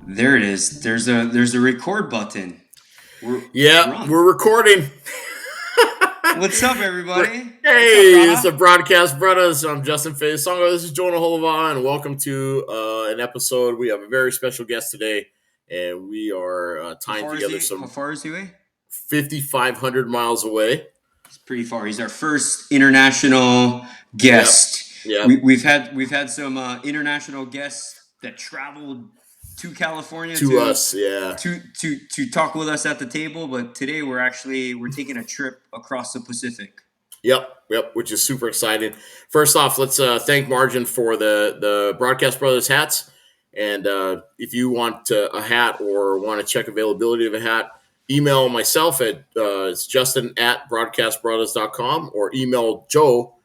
There it is. There's a record button. We're recording. What's up, everybody? Hey, it's the Broadcast Braddahs. I'm Justin Faisongo. This is Jonah Holova, and welcome to an episode. We have a very special guest today, and we are tying together How far is he away? 5,500 miles away. It's pretty far. He's our first international guest. Yeah, we've had some international guests that traveled to California to us, to talk with us at the table. But today we're taking a trip across the Pacific. Yep, which is super exciting. First off, let's thank Margin for the Broadcast Braddahs hats. And if you want a hat or want to check availability of a hat, email myself at it's justin@broadcastbraddahs.com or email Joe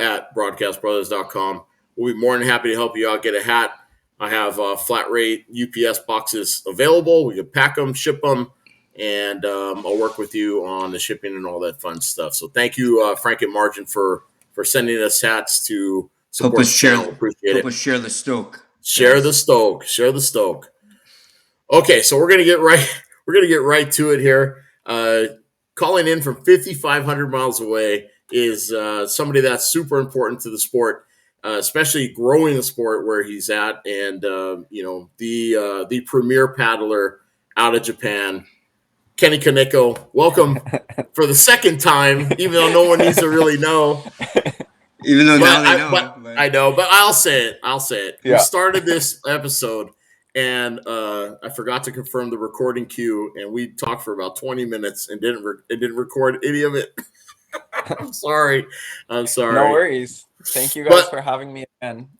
at broadcastbraddahs.com. We'll be more than happy to help you out get a hat. I have flat rate UPS boxes available. We can pack them, ship them, and I'll work with you on the shipping and all that fun stuff. So thank you, Frank and Margin, for sending us hats to support the channel. Appreciate it. Help us share the stoke. Share the stoke. Okay, so we're gonna get right to it here. Calling in from 5,500 miles away is somebody that's super important to the sport. Especially growing the sport where he's at, and the premier paddler out of Japan, Kenzo Kaneko. Welcome for the second time, even though no one needs to really know. Even though now they know. I know, but I'll say it. Yeah. We started this episode, and I forgot to confirm the recording cue, and we talked for about 20 minutes and didn't record any of it. I'm sorry. No worries. Thank you guys for having me again.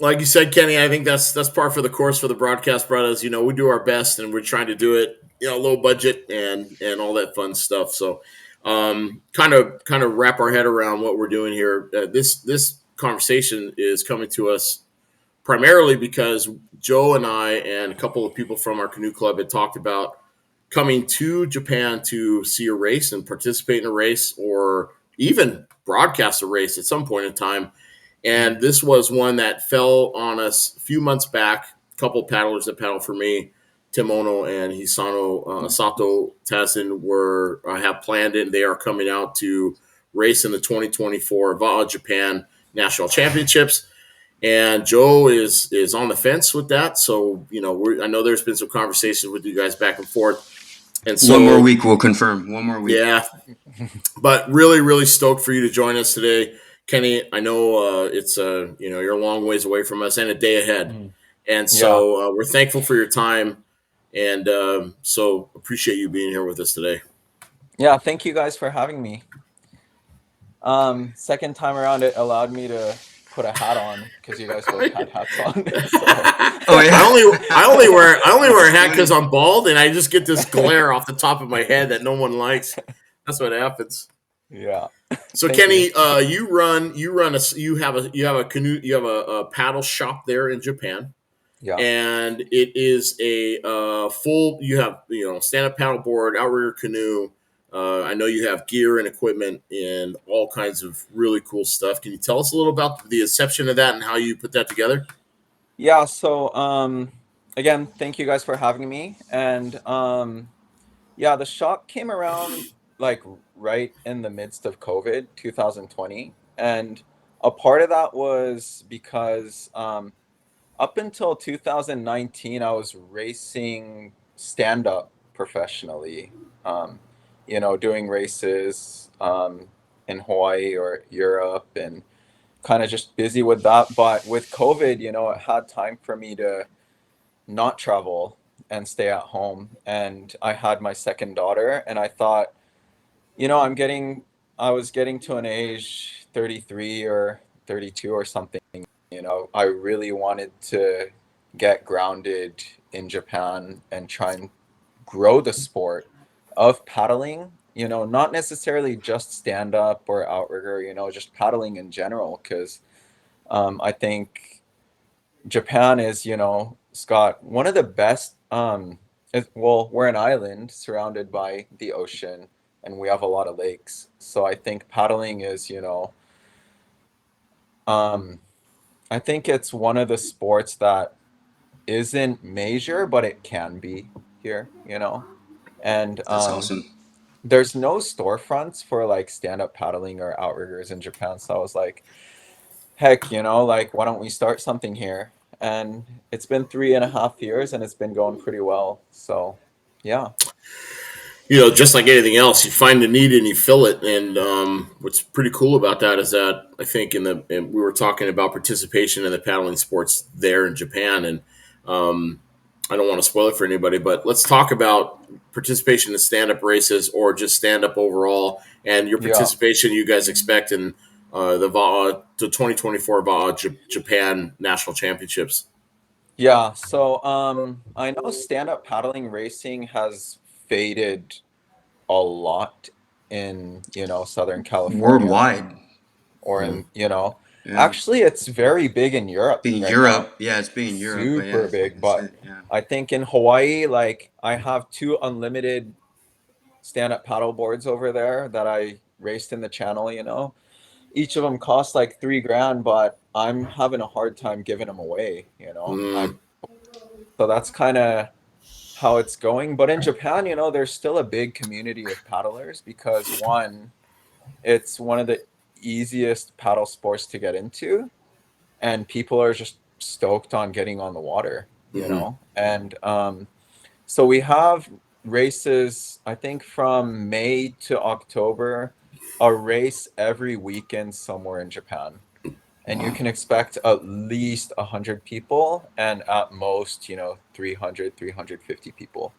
Like you said, Kenny, I think that's par for the course for the Broadcast Braddahs. You know, we do our best, and we're trying to do it, low budget and all that fun stuff. So, kind of wrap our head around what we're doing here. This conversation is coming to us primarily because Joe and I and a couple of people from our canoe club had talked about coming to Japan to see a race and participate in a race, or even broadcast a race at some point in time. And this was one that fell on us a few months back. A couple of paddlers that paddle for me, Tim Ono and Hisano Sato Tazen, have planned it. They are coming out to race in the 2024 VAA Japan National Championships. And Joe is on the fence with that. So, I know there's been some conversations with you guys back and forth. And so, 1 more week, we'll confirm. 1 more week. Yeah. But really, really stoked for you to join us today. Kenny, I know it's you're a long ways away from us and a day ahead. Mm-hmm. And so we're thankful for your time. And so appreciate you being here with us today. Yeah, thank you guys for having me. Second time around, it allowed me to put a hat on because you guys both had hats on. So. Oh yeah, I only wear a hat because I'm bald and I just get this glare off the top of my head that no one likes. That's what happens. Yeah. So Kenny, you have a paddle shop there in Japan. Yeah. And it is a full. You have stand-up paddleboard, outrigger canoe. I know you have gear and equipment and all kinds of really cool stuff. Can you tell us a little about the inception of that and how you put that together? Yeah, so again, thank you guys for having me. And the shop came around like right in the midst of COVID, 2020. And a part of that was because up until 2019, I was racing stand-up professionally. Doing races in Hawaii or Europe and kind of just busy with that. But with COVID, it had time for me to not travel and stay at home. And I had my second daughter, and I thought, I was getting to an age 33 or 32 or something. I really wanted to get grounded in Japan and try and grow the sport of paddling, not necessarily just stand up or outrigger, just paddling in general. Because I think Japan is, Scott, one of the best. We're an island surrounded by the ocean, and we have a lot of lakes. So I think paddling is, um, I think it's one of the sports that isn't major, but it can be here. And That's awesome. there's no storefronts for like stand-up paddling or outriggers in Japan. So I was like, heck, like why don't we start something here? And it's been 3.5 years and it's been going pretty well. So yeah. Just like anything else, you find the need and you fill it. And what's pretty cool about that is that I think we were talking about participation in the paddling sports there in Japan, and I don't want to spoil it for anybody, but let's talk about participation in stand-up races or just stand-up overall, and your Yeah. participation you guys expect in the 2024 Japan National Championships. Yeah. So I know stand-up paddling racing has faded a lot in, Southern California Worldwide. or Mm. in. Yeah. Actually it's very big in Europe Being right now. Europe. Yeah, it's being Europe, but yeah, Super big, that's but it. Yeah. I think in Hawaii, like I have two unlimited stand-up paddle boards over there that I raced in the channel. Each of them cost like 3 grand, but I'm having a hard time giving them away. Mm. So that's kind of how it's going. But in Japan, there's still a big community of paddlers because one, it's one of the easiest paddle sports to get into, and people are just stoked on getting on the water. Mhm. And so we have races, I think from May to October, a race every weekend somewhere in Japan. And you can expect at least 100 people and at most, 300, 350 people.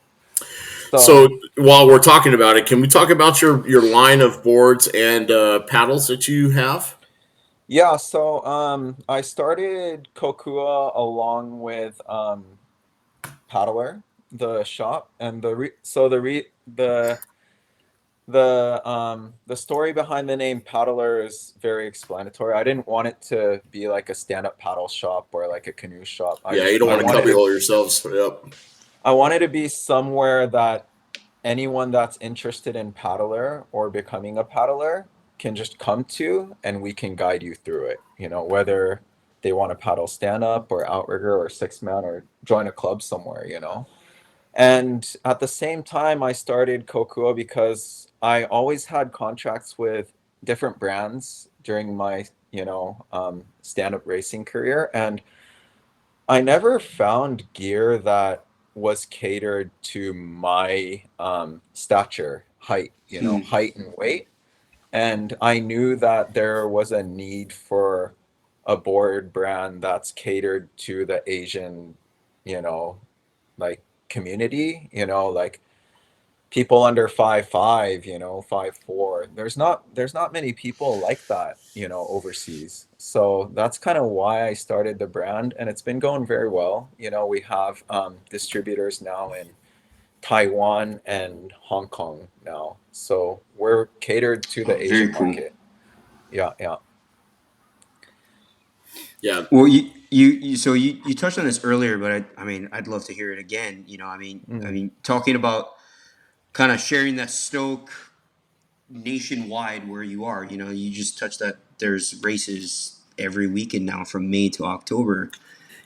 So, So while we're talking about it, can we talk about your line of boards and paddles that you have? yeah, so I started Kokua along with Paddler, the shop, and the story behind the name Paddler is very explanatory. I didn't want it to be like a stand-up paddle shop or like a canoe shop. Yeah, you don't I want to wanted to cubbyhole yourselves. Yep. I wanted to be somewhere that anyone that's interested in paddler or becoming a paddler can just come to, and we can guide you through it. Whether they want to paddle stand-up or outrigger or six-man or join a club somewhere. And at the same time, I started Kokua because I always had contracts with different brands during my, stand-up racing career. And I never found gear that was catered to my stature, height and weight. And I knew that there was a need for a board brand that's catered to the Asian, you know, like community, like people under 5'5", 5'4". There's not many people like that, overseas. So that's kind of why I started the brand, and it's been going very well. We have distributors now in Taiwan and Hong Kong now. So we're catered to Oh, the very Asian cool. market. Yeah, yeah. Yeah. Well, you touched on this earlier, but I mean, I'd love to hear it again. I Mm. mean, talking about kind of sharing that stoke nationwide where you are. You just touched that there's races every weekend now from May to October,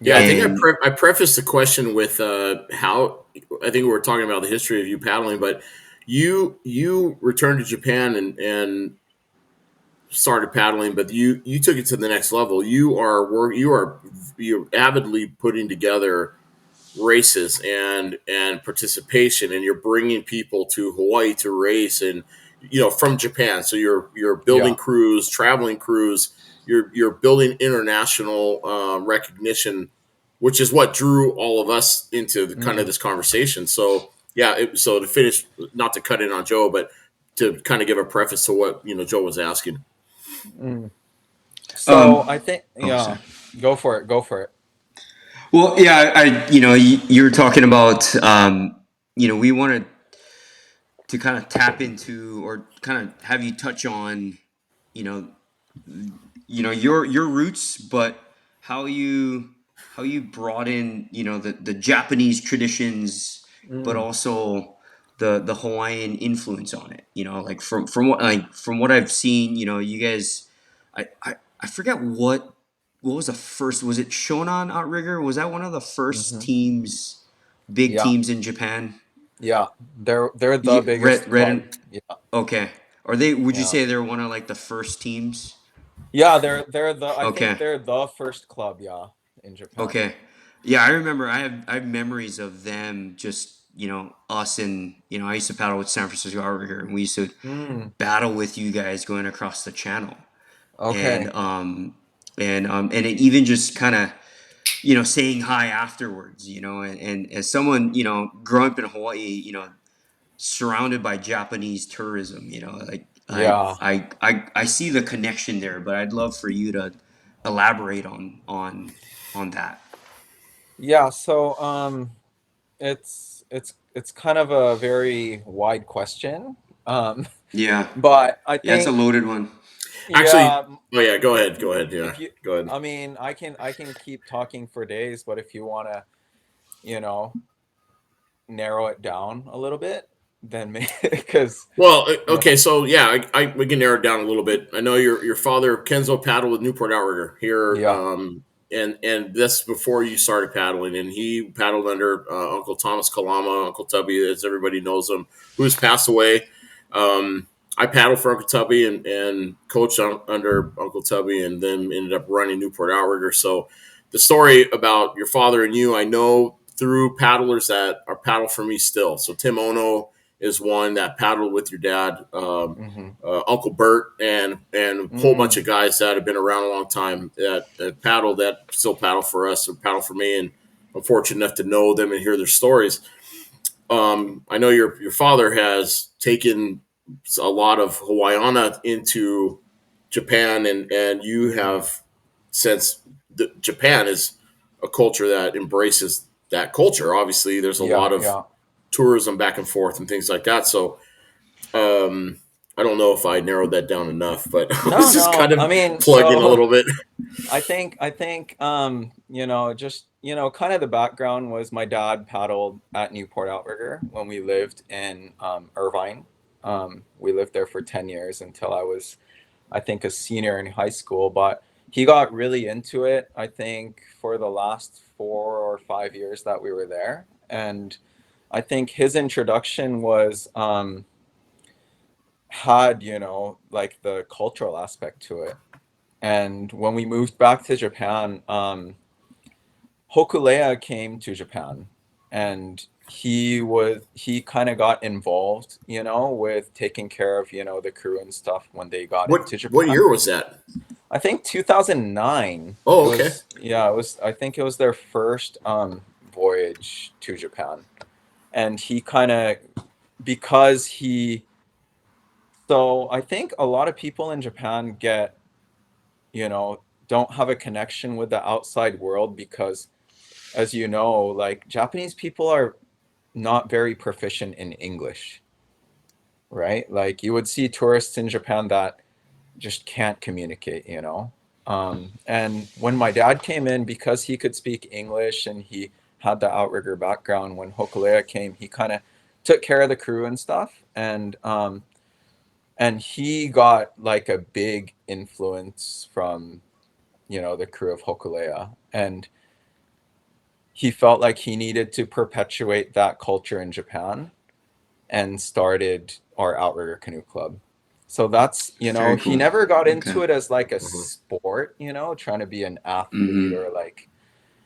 Yeah, I Yeah. think and I prefaced the question with how I think we were talking about the history of you paddling, but you returned to Japan and started paddling, but you took it to the next level. You're avidly putting together races and participation, and you're bringing people to Hawaii to race, and from Japan. So you're building Yeah. crews, traveling crews. You're building international recognition, which is what drew all of us into the kind of Mm. this conversation. So yeah, so to finish, not to cut in on Joe, but to kind of give a preface to what Joe was asking. Mm. So um, I think, oh, sorry. yeah, go for it. Go for it. Well, yeah, you were talking about, we wanted to kind of tap into or kind of have you touch on, you know, your roots, but how you brought in, the Japanese traditions, but Mm. also the Hawaiian influence on it. You know, like from what I've seen, you know, you guys, I forget what was the first. Was it Shonan Outrigger? Was that one of the first Hmm. teams, big Yeah, teams in Japan? yeah, they're the Yeah, biggest red club. and Yeah, okay. Are they? Would you yeah, say they're one of like the first teams? yeah. They're the I think Okay. they're the first club. Yeah, in Japan. Okay. Yeah, I remember I have memories of them just, you know, us and, you know, I used to paddle with San Francisco Outrigger and we used to Mm, battle with you guys going across the channel. And okay. and it even just kind of, you know, saying hi afterwards, you know, and as someone, you know, growing up in Hawaii, you know, surrounded by Japanese tourism, you know, like Yeah, I see the connection there, but I'd love for you to elaborate on that. yeah. So it's kind of a very wide question. Um, Yeah. but I Yeah, it's a think loaded one. Actually, yeah. oh yeah, go ahead, go ahead. Yeah, If you, go ahead. I mean, I can keep talking for days, but if you want to, you know, narrow it down a little bit, then maybe because Well, yeah, okay, so yeah, we can narrow it down a little bit. I know your father Kenzo paddled with Newport Outrigger here, yeah, and that's before you started paddling, and he paddled under Uncle Thomas Kalama, Uncle Tubby, as everybody knows him, who has passed away. I paddled for Uncle Tubby and coached under Uncle Tubby, and then ended up running Newport Outrigger. So the story about your father and you, I know through paddlers that are paddle for me still. So Tim Ono is one that paddled with your dad, mm-hmm. Uncle Bert, and a whole bunch Mm, of guys that have been around a long time that paddle that still paddle for us or paddle for me, and I'm fortunate enough to know them and hear their stories. I know your father has taken a lot of Hawaiiana into Japan, and you have since Japan is a culture that embraces that culture. Obviously, there's a yeah, lot of yeah. tourism back and forth and things like that. So I don't know if I narrowed that down enough, but I No, was just no. kind I of mean, plugging a so little bit. I think you know, just you know, kind of the background was my dad paddled at Newport Outrigger when we lived in Irvine. We lived there for 10 years until I was, I think, a senior in high school. But he got really into it, I think, for the last 4 or 5 years that we were there. And I think his introduction was had, you know, like the cultural aspect to it. And when we moved back to Japan, Hokulea came to Japan, and he kind of got involved, you know, with taking care of, you know, the crew and stuff when they got into What Japan. year was that? I think 2009. It Oh, okay. was, yeah, it was, I think it was their first voyage to Japan. And he kind of, because he, so I think a lot of people in Japan get, you know, don't have a connection with the outside world because, as you know, like Japanese people are not very proficient in English, right? Like you would see tourists in Japan that just can't communicate, you know? And when my dad came in, because he could speak English and he had the outrigger background, when Hokulea came, he kind of took care of the crew and stuff. And he got like a big influence from, you know, the crew of Hokulea. And he felt like he needed to perpetuate that culture in Japan and started our Outrigger Canoe Club. So that's, you know, Very he cool. never got Okay. into it as like a Mhm. sport, you know, trying to be an athlete Mm-hmm. or like,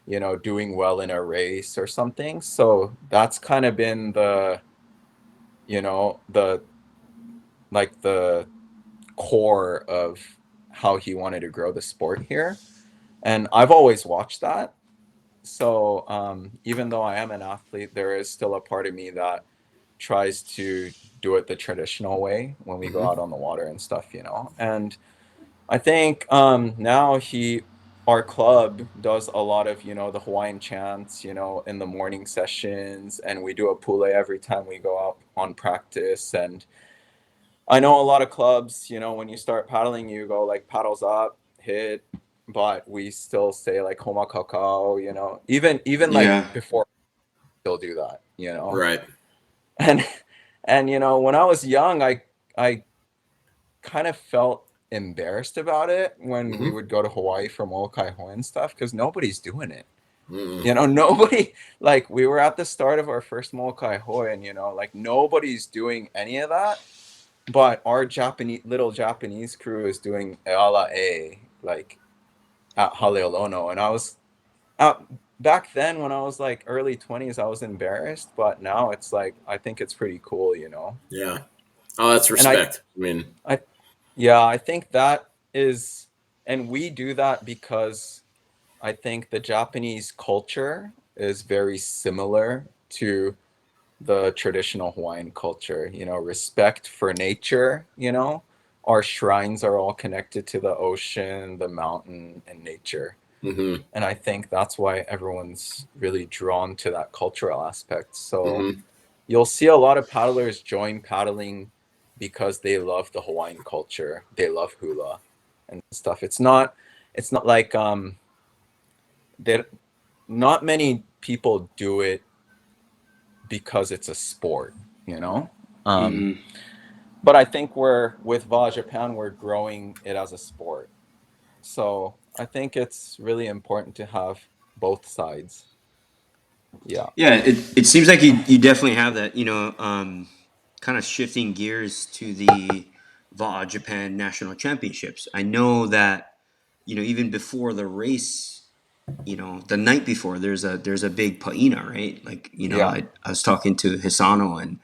you know, doing well in a race or something. So that's kind of been the, you know, the like the core of how he wanted to grow the sport here. And I've always watched that. So even though I am an athlete, there is still a part of me that tries to do it the traditional way when we go Mhm. out on the water and stuff, you know. And I think now our club does a lot of, you know, the Hawaiian chants, you know, in the morning sessions, and we do a pule every time we go out on practice. And I know a lot of clubs, you know, when you start paddling, you go like paddles up, hit, but we still say like homa kakao, you know, even like Yeah. before, still do that, you know. Right. And And when I was young, I kind of felt embarrassed about it when we Mm-hmm. would go to Hawaii for Molokai Hawaiian stuff because nobody's doing it. Mm-mm. Nobody, like, we were at the start of our first Molokai Hoi, and like, nobody's doing any of that. But our little Japanese crew is doing Eala A, like, at Haleolono. And I was out back then when I was like early 20s, I was embarrassed, but now it's like I think it's pretty cool. Yeah. Oh, that's And respect. I mean, I yeah, I think that is, and we do that because I think the Japanese culture is very similar to the traditional Hawaiian culture, respect for nature. Our shrines are all connected to the ocean, the mountain, and nature. mm-hmm. And I think that's why everyone's really drawn to that cultural aspect. So Mm-hmm. you'll see a lot of paddlers join paddling because they love the Hawaiian culture. They love hula and stuff. It's not like they not many people do it because it's a sport. Um, Mm-hmm. but I think with Va Japan, we're growing it as a sport. So I think it's really important to have both sides. Yeah. Yeah, it seems like you definitely have that, kind of shifting gears to the VA Japan National Championships. I know that, even before the race, the night before, there's a big paina, right? Like, Yeah. I was talking to Hisano, and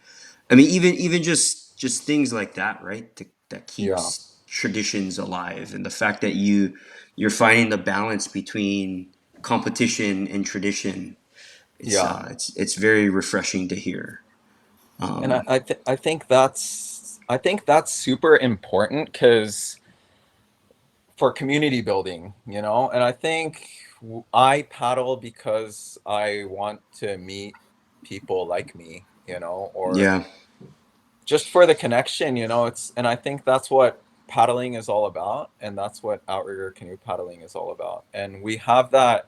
I mean, even just things like that, right? That Yeah. keeps traditions alive, and the fact that you're finding the balance between competition and tradition. It's Yeah. uh, it's it's very refreshing to hear. And Um, I think that's super important because for community building. And I think I paddle because I want to meet people like me, or yeah, just for the connection. And I think that's what paddling is all about, and that's what outrigger canoe paddling is all about. And we have that.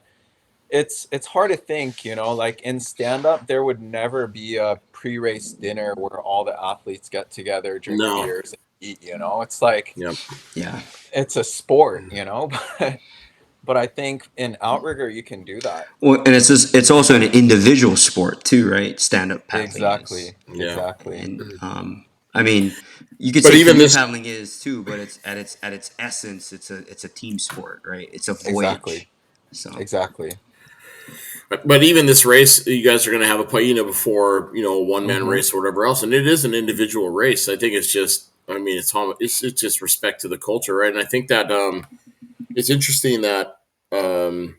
It's hard to think, like in stand up there would never be a pre-race dinner where all the athletes get together, drink No. beers, and eat. It's like Yep. yeah. it's a sport. But I think in outrigger you can do that. Well, and it's also an individual sport too, right? Stand up paddling is, Exactly. Yeah. Exactly. and I mean, you could But say even canoe this, paddling is too, but it's at its essence, it's a team sport, right? It's a Exactly. voyage. So Exactly. but even this race, you guys are going to have a paina before a one man Mm-hmm. race or whatever else, and it is an individual race. I think it's just, I mean, it's just respect to the culture, right? And I think that it's interesting that I've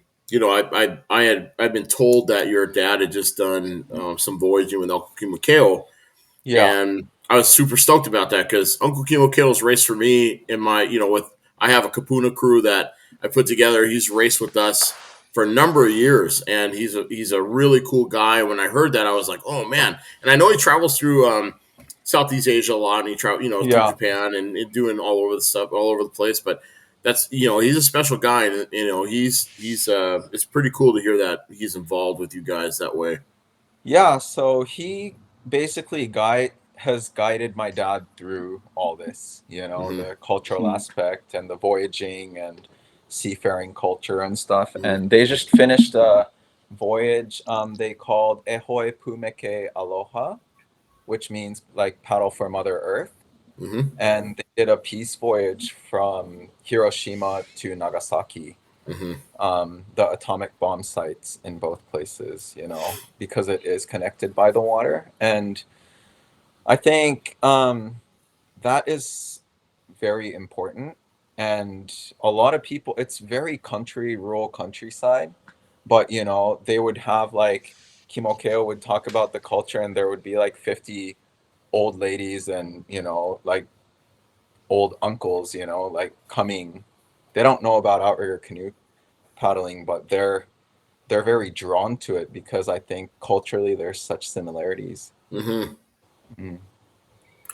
been told that your dad had just done some voyaging with Uncle Kimakeo, Yeah. and I was super stoked about that because Uncle Kimakeo's raced for me in my with I have a Kupuna crew that I put together. He's raced with us for a number of years, and he's a really cool guy. When I heard that, I was like, oh man! And I know he travels through Southeast Asia a lot, and he travel through Yeah. Japan and doing all over the stuff, all over the place. But that's he's a special guy, and he's it's pretty cool to hear that he's involved with you guys that way. Yeah, so he basically has guided my dad through all this, Hmm. the cultural aspect and the voyaging and seafaring culture and stuff. Hmm. And they just finished a voyage they called Ehoi Pumeke Aloha, which means like paddle for Mother Earth. Hmm. And they did a peace voyage from Hiroshima to Nagasaki, Hmm. the atomic bomb sites in both places, because it is connected by the water. And I think that is very important. And a lot of people, it's very rural countryside, but they would have like Kimokeo would talk about the culture, and there would be like 50 old ladies and like old uncles, like coming. They don't know about outrigger canoe paddling, but they're very drawn to it because I think culturally there's such similarities. Hmm. Mm.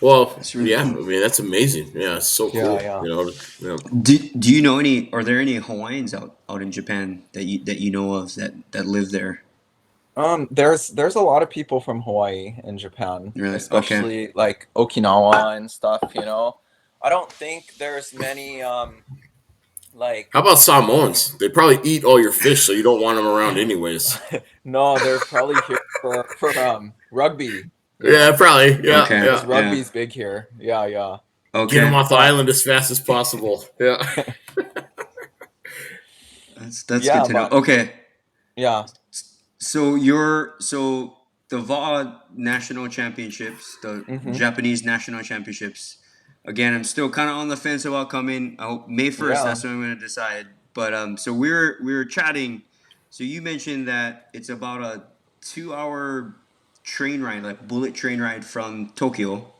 Well, that's really yeah, I cool. mean that's amazing. Yeah, it's so Yeah, cool. yeah. Do you know any? Are there any Hawaiians out in Japan that you know of that live there? There's a lot of people from Hawaii and Japan, Really? Okay. especially like Okinawa and stuff, you know. I don't think there's many like How about Samoans? They probably eat all your fish, so you don't want them around anyways. no, they're probably here for rugby, you Yeah, know, probably. Yeah, Okay. because yeah. Yeah. rugby's big here. Yeah, yeah. Get them Okay. off the But island as fast as possible. Yeah. That's good yeah, to know. but Okay. yeah. So the VOD national championships, the Hmm. Japanese national championships. Again, I'm still kind of on the fence about coming. I hope May 1st. Yeah. That's when I'm going to decide. But so we were chatting. So you mentioned that it's about a 2 hour train ride, like bullet train ride from Tokyo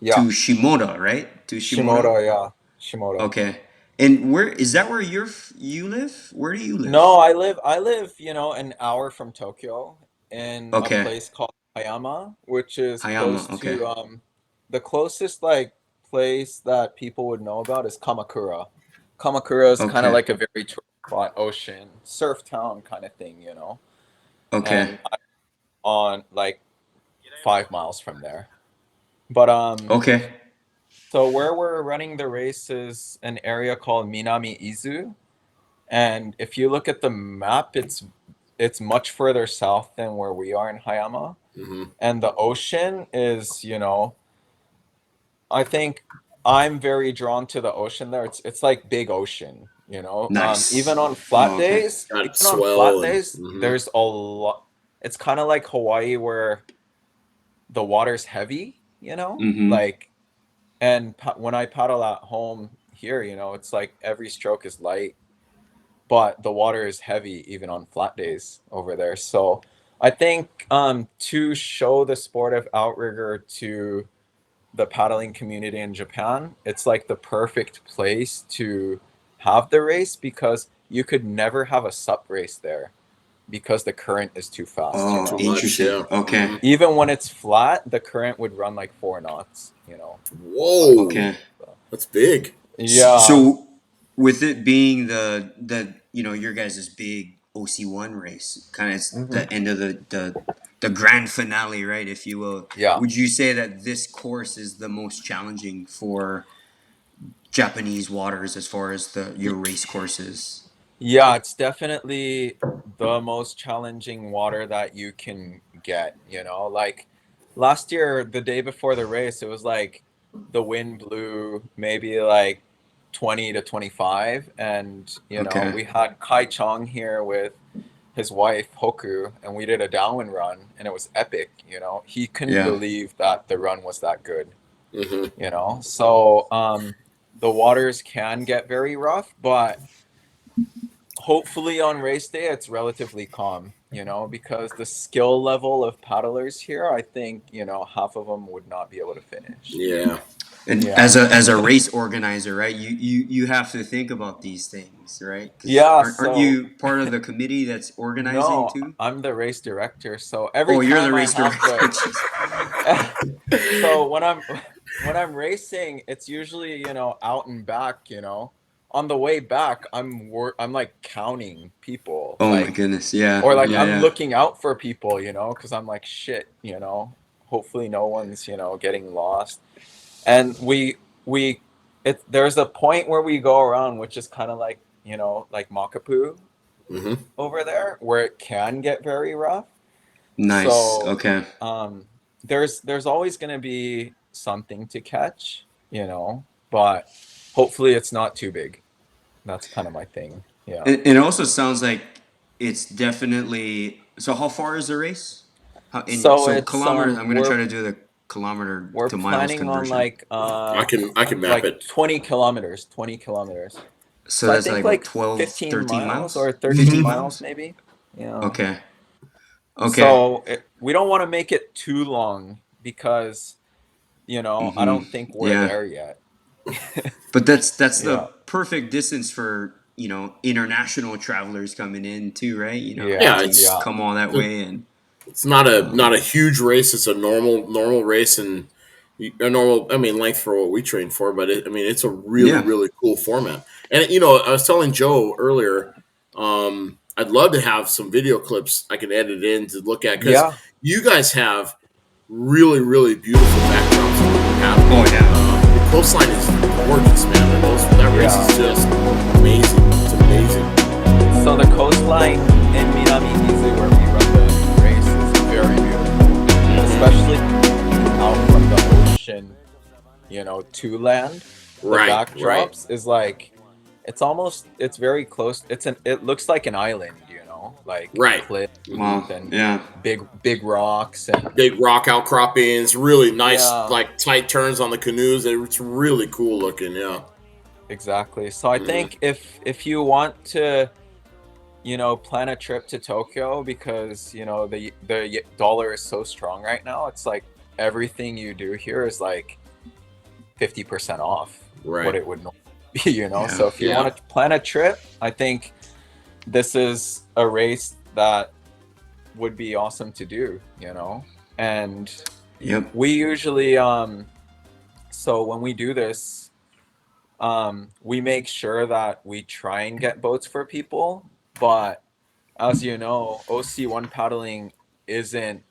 Yeah. to Shimoda, right? To Shimoda. Shimoda, yeah. Shimoda. Okay. And where is that? Where you live? Where do you No, live? I live, an hour from Tokyo in a Okay. place called Hayama, which is close Hayama. Okay. to the closest like place that people would know about is Kamakura. Kamakura is kind of Okay. like a very tourist spot, ocean, surf town kind of thing, you know. Okay. And I'm on like 5 miles from there. But Okay. so where we're running the race is an area called Minami Izu. And if you look at the map, it's much further south than where we are in Hayama. Hmm. And the ocean is, I think I'm very drawn to the ocean there. It's like big ocean, you know. Nice. Even on Oh, okay. Got swell and. Hmm. there's a lot. It's kind of like Hawaii where the water's heavy, you know, Mm-hmm. like and when I paddle at home here, it's like every stroke is light, but the water is heavy even on flat days over there. So I think to show the sport of outrigger to the paddling community in Japan, it's like the perfect place to have the race because you could never have a SUP race there because the current is too fast, you Oh, Too know. much. interesting. Yeah. Okay. Hmm. Even when it's flat, the current would run like 4 knots, you know. Whoa, Okay. So, that's big. yeah. So with it being the your guys' big OC1 race, kind of it's Hmm. the end of the grand finale, right? If you will, Yeah. would you say that this course is the most challenging for Japanese waters as far as your race courses? Yeah, it's definitely the most challenging water that you can get, you know? Like last year, the day before the race, it was like the wind blew maybe like 20 to 25 and, Okay. we had Kai Chong here with his wife Hoku and we did a downwind run and it was epic, you know? He couldn't Yeah. believe that the run was that good, Hmm. you know? So, the waters can get very rough, but hopefully on race day it's relatively calm, because the skill level of paddlers here, I think, half of them would not be able to finish. Yeah. And Yeah. as a race organizer, right? You have to think about these things, right? Because Yeah, aren't so you part of the committee that's organizing no, too? I'm the race director. So every Oh, you're the time I race have director. the Jeez. so when I'm racing, it's usually, out and back, On the way back, I'm like counting people, Oh my like goodness. Yeah. or like Yeah. I'm Yeah. looking out for people, because I'm like shit, hopefully no one's, getting lost. And we there's a point where we go around which is kind of like, like Makapu Hmm. over there where it can get very rough. Nice. So Okay. um there's always going to be something to catch, but hopefully it's not too big. That's kind of my thing. Yeah. It also sounds like it's definitely. So how far is the race? So So it's kilometers. I'm gonna try to do the kilometer we're to miles planning on conversion. I can map like it. 20 kilometers. So So I that's think like what, like 12, 15 13 miles miles? or 13 15 miles miles? maybe. Yeah. Okay. Okay. So we don't want to make it too long because, I Mm-hmm. don't think we're Yeah. there yet. But that's the Yeah. perfect distance for, international travelers coming in too, right? Yeah. Yeah, To Yeah. come all that way and it's not a um huge race. It's a normal race and a normal. I mean, length for what we train for, but it's a really yeah. really cool format. And I was telling Joe earlier. I'd love to have some video clips I can edit in to look at, because Yeah. you guys have really, really beautiful backdrops of what you're having. Oh, yeah. The coastline is gorgeous, man. That race Yeah. is just amazing. It's amazing. So the coastline in Minami Izu, where we run the race, is very beautiful, especially out from the ocean, to land. The Right, backdrops is like, it's very close. It looks like an island, like Right. cliffs Wow. and Yeah. big rocks and big rock outcroppings, really nice, Yeah. like tight turns on the canoes. It's really cool looking. Yeah. exactly. So I think if you want to, plan a trip to Tokyo, because the dollar is so strong right now, it's like everything you do here is like 50% off Right. what it would normally be, So if you Yeah. want to plan a trip, I think this is a race that would be awesome to do, and Yep. we usually so when we do this, we make sure that we try and get boats for people, but as you know, OC1 paddling isn't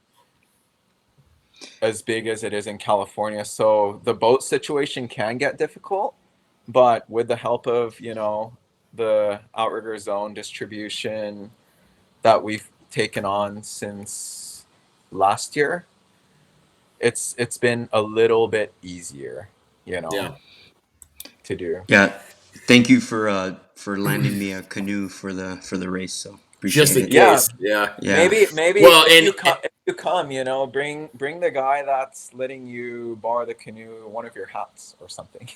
as big as it is in California, so the boat situation can get difficult, but with the help of, the Outrigger Zone distribution that we've taken on since last year, it's been a little bit easier, Yeah. to do. Yeah. Thank you for landing me a canoe for the race. So appreciate Just in it. case. Yeah. Yeah. Maybe Well, if and you come, bring the guy that's letting you borrow the canoe one of your hats or something.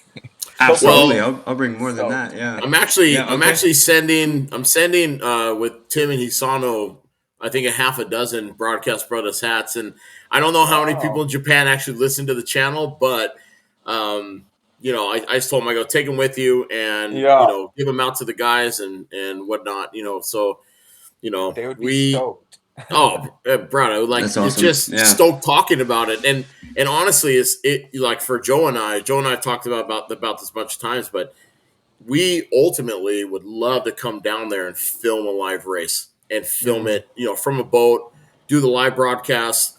Absolutely. Well, I'll bring more than So- that. Yeah. I'm actually Yeah, I'm okay. actually sending with Tim and Hisano, I think a half a dozen Broadcast Braddahs hats, and I don't know how many Wow. people in Japan actually listen to the channel, but I just told them, I go, take them with you, and Yeah. give them out to the guys and whatnot, so They would be we stoked. Brad, like, That's it's awesome. just Yeah. stoked talking about it, and honestly, it like for Joe and I have talked about this a bunch of times, but we ultimately would love to come down there and film a live race and film it, from a boat, do the live broadcast,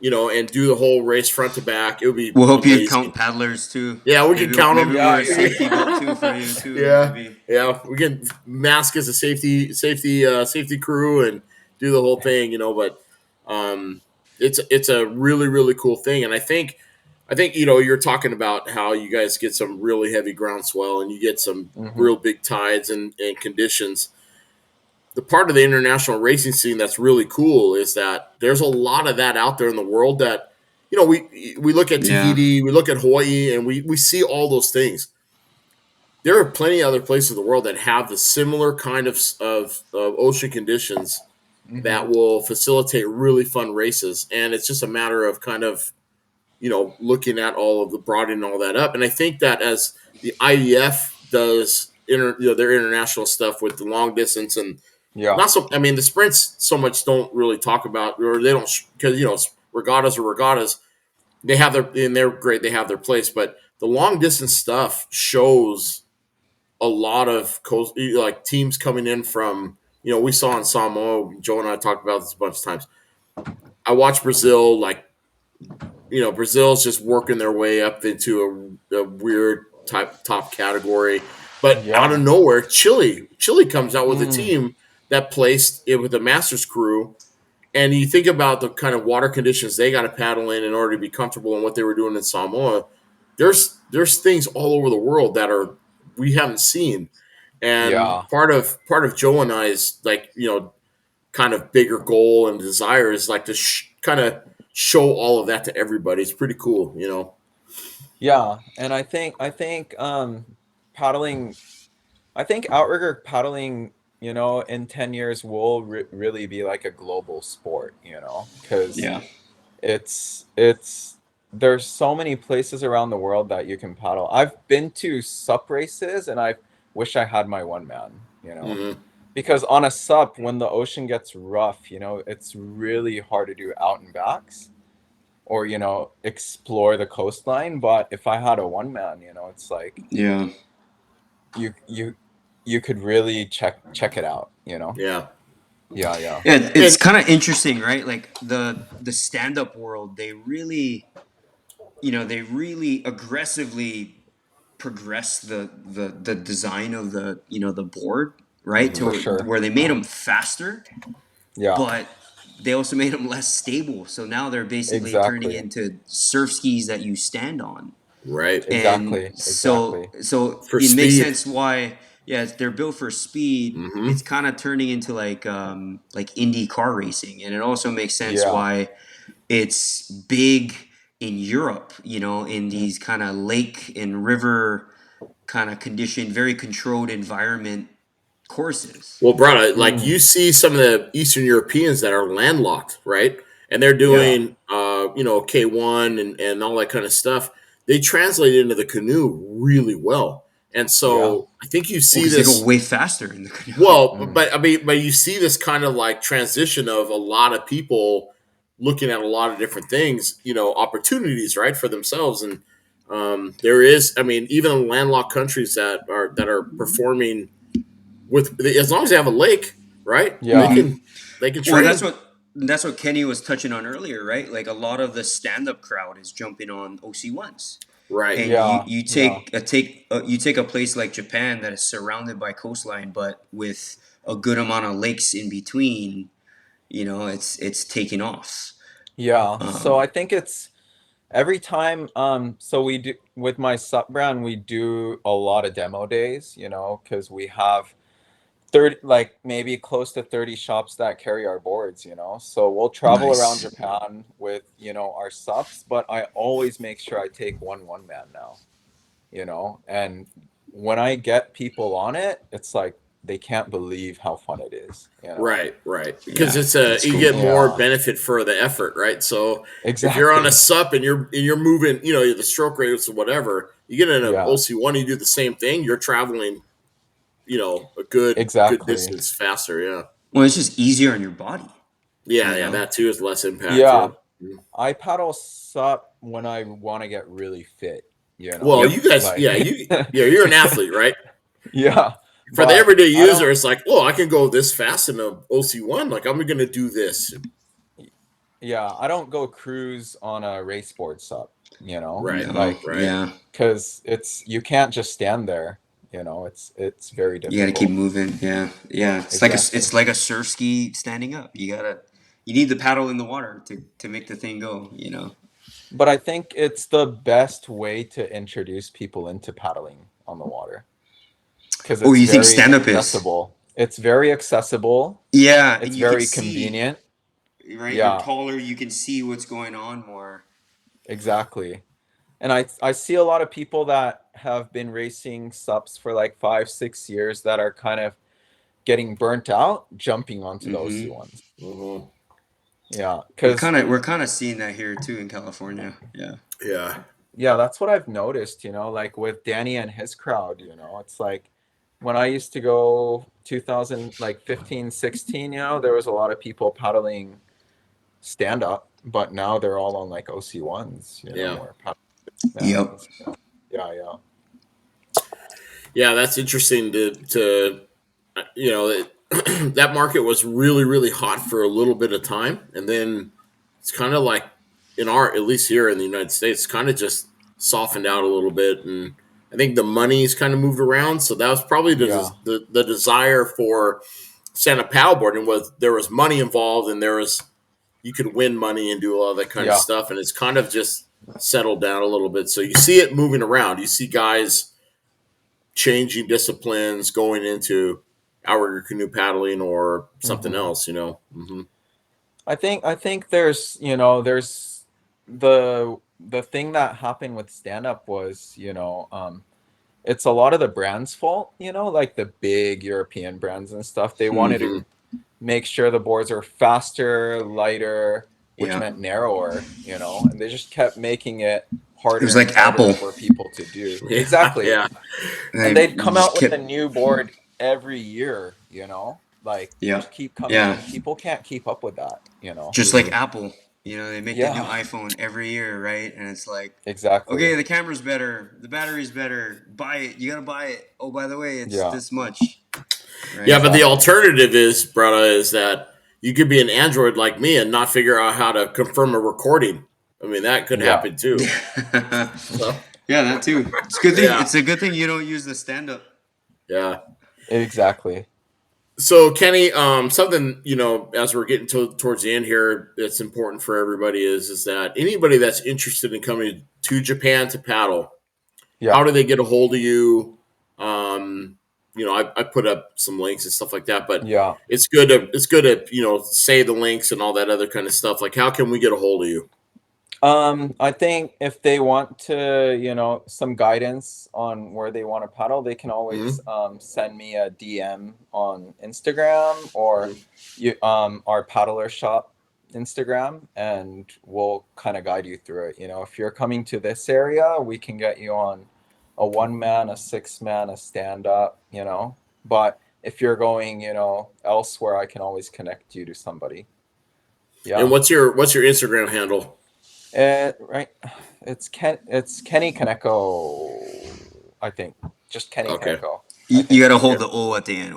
and do the whole race front to back. It would be We'll help amazing. you count paddlers too. Yeah, we Maybe, can count them. maybe Yeah, we're a yeah. safety boat too for you too. Yeah. Maybe. Yeah, we can mask as a safety crew and do the whole thing, but it's a really, really cool thing. And I think you're talking about how you guys get some really heavy groundswell and you get some real big tides and conditions. The part of the international racing scene that's really cool is that there's a lot of that out there in the world that, we look at Tahiti, we look at Hawaii, and we see all those things. There are plenty of other places in the world that have the similar kind of ocean conditions that will facilitate really fun races. And it's just a matter of kind of, looking at all of the broadening all that up. And I think that as the IDF does their international stuff with the long distance and Yeah. not so, I mean, the sprints so much don't really talk about, or they don't, because, regattas are regattas. They're great. They have their place, but the long distance stuff shows a lot of like teams coming in from, we saw in Samoa. Joe and I talked about this a bunch of times. I watched Brazil, like, Brazil's just working their way up into a weird top category, but out of nowhere, Chile comes out with a team that placed it with the Masters crew. And you think about the kind of water conditions they got to paddle in order to be comfortable in what they were doing in Samoa. There's things all over the world that we haven't seen, and part of Joe and I's, like, kind of bigger goal and desire is like to kind of show all of that to everybody. It's pretty cool, Yeah, and I think paddling, I think outrigger paddling, in 10 years will really be like a global sport, because Yeah. it's there's so many places around the world that you can paddle. I've been to SUP races and I wish I had my one man, because on a SUP, when the ocean gets rough, it's really hard to do out and backs or, explore the coastline. But if I had a one man, it's like Yeah. you could really check it out, Yeah. Yeah, yeah. Yeah, it's And kind of interesting, right? Like the stand up world, they really aggressively progress the design of the board, right? mhm. For To sure. where they made them faster, Yeah, but they also made them less stable. So now they're basically turning exactly. into surf skis that you stand on. Right. And Exactly. so Exactly. so For it makes speed. sense why, yeah, they're built for speed. Hmm. It's kind of turning into like Indy car racing, and it also makes sense Yeah. why it's big in Europe, in Mm, these kind of lake and river kind of conditioned, very controlled environment courses. Well, brother, like mm, you see some of the Eastern Europeans that are landlocked, right? And they're yeah. doing, K1 and all that kind of stuff. They translate into the canoe really well. And Yeah. so I think you Well, see because they go this. way faster in the canoe. Well, Mm, but I mean, but you see this kind of like transition of a lot of people looking at a lot of different things, opportunities, right, for themselves. And there is, I mean, even landlocked countries that are performing with, as long as they have a lake, right? They yeah. Hmm. can they can Well, that's train, what Kenny was touching on earlier, right? Like a lot of the stand-up crowd is jumping on OC1s. right? And you Yeah. you Yeah. take a place like Japan that is surrounded by coastline, but with a good amount of lakes in between. It's taking off. Yeah. So I Um, think it's every time so we do with my sup brand we do a lot of demo days, because we have 30, like maybe close to 30 shops that carry our boards. So we'll travel around nice. Japan with, our sups, but I always make sure I take one man now. And when I get people on it, it's like they can't believe how fun it is. Right, right. Because Yeah, it's that's you cool. get more Yeah, benefit for the effort, right? So if you're on a exactly. sup and you're moving, the stroke rates or whatever, you get in an Yeah, OC1, you do the same thing. You're traveling, a good exactly. distance faster. Yeah, Well, it's just easier on your body, yeah, you yeah. know. That too is less impact. Yeah. Yeah, I paddle sup when I want to get really fit. Well, Yep. you guys, Like, you're an athlete, right? yeah, For the but everyday I user, don't. it's like, oh, I can go this fast in a OC1. Like I'm going to do this. Yeah, I don't go cruise on a race board sup. Right, No. Like, right. Yeah. because you can't just stand there. It's very You got to keep difficult. moving. Yeah. Yeah. Exactly. It's like a surf ski standing up. You need the paddle in the water to make the thing go. But I think it's the best way to introduce people into paddling on the water because Oh, it's you think very stand up is? accessible. It's very accessible. Yeah, and It's you can very see, convenient. right? You're Yeah, taller, you can see what's going on more. exactly. And I see a lot of people that have been racing sups for like 5, 6 years that are kind of getting burnt out jumping onto the OC Hmm. ones. Hmm. Yeah, We're because kind of we're kind of seeing that here too in California. Yeah. Yeah. yeah, that's what I've noticed, like with Danny and his crowd, it's like when I used to go 2000 like 15, 16, there was a lot of people paddling stand up, but now they're all on like OC ones, Yeah. or paddling Yep. stands. Yeah, yeah. Yeah, that's interesting to that market was really really hot for a little bit of time, and then it's kind of like at least here in the United States, kind of just softened out a little bit, and I think the money's kind of moved around. So that was probably Yeah. the desire for stand up paddleboarding was there was money involved, and there was you could win money and do all that kind of Yeah. stuff, and it's kind of just settled down a little bit. So you see it moving around. You see guys changing disciplines, going into outrigger canoe paddling or something Hmm. else. Hmm. I think there's the thing that happened with stand up was, it's a lot of the brands' fault, like the big European brands and stuff. They wanted Hmm. to make sure the boards are faster, lighter, which Yeah. meant narrower, and they just kept making it It was harder and like harder Apple. for people to do. Yeah, Exactly. yeah, And And they'd you come just out with kept. a new board every year, like Yeah. just keep coming Yeah. in. People can't keep up with that. Just like hmm, Apple. They make the new Yeah, iPhone every year, right? And it's like, exactly. okay, the camera's better, the battery's better. Buy it. You gotta buy it. Oh, by the way, it's Yeah. this much. right? Yeah, but the alternative is, Bretta, is that you could be an android like me and not figure out how to confirm a recording. I mean, that could happen too. So, Yeah, that too. It's a good thing. yeah, It's a good thing you don't use the stand up. yeah. Exactly. So, Kenny, something as we're getting towards the end here, that's important for everybody is that anybody that's interested in coming to Japan to paddle, how do they get a hold of you? I put up some links and stuff like that, but it's good to say the links and all that other kind of stuff. Like, how can we get a hold of you? I think if they want to, some guidance on where they want to paddle, they can always send me a DM on Instagram or our paddler shop Instagram, and we'll kind of guide you through it. If you're coming to this area, we can get you on a 1-man, a 6-man, a stand-up, but if you're going, elsewhere, I can always connect you to somebody. Yeah. And what's your Instagram handle? Right. It's Kenny Kaneko, I think. Just Kenny Kaneko. You got to hold the O at the end.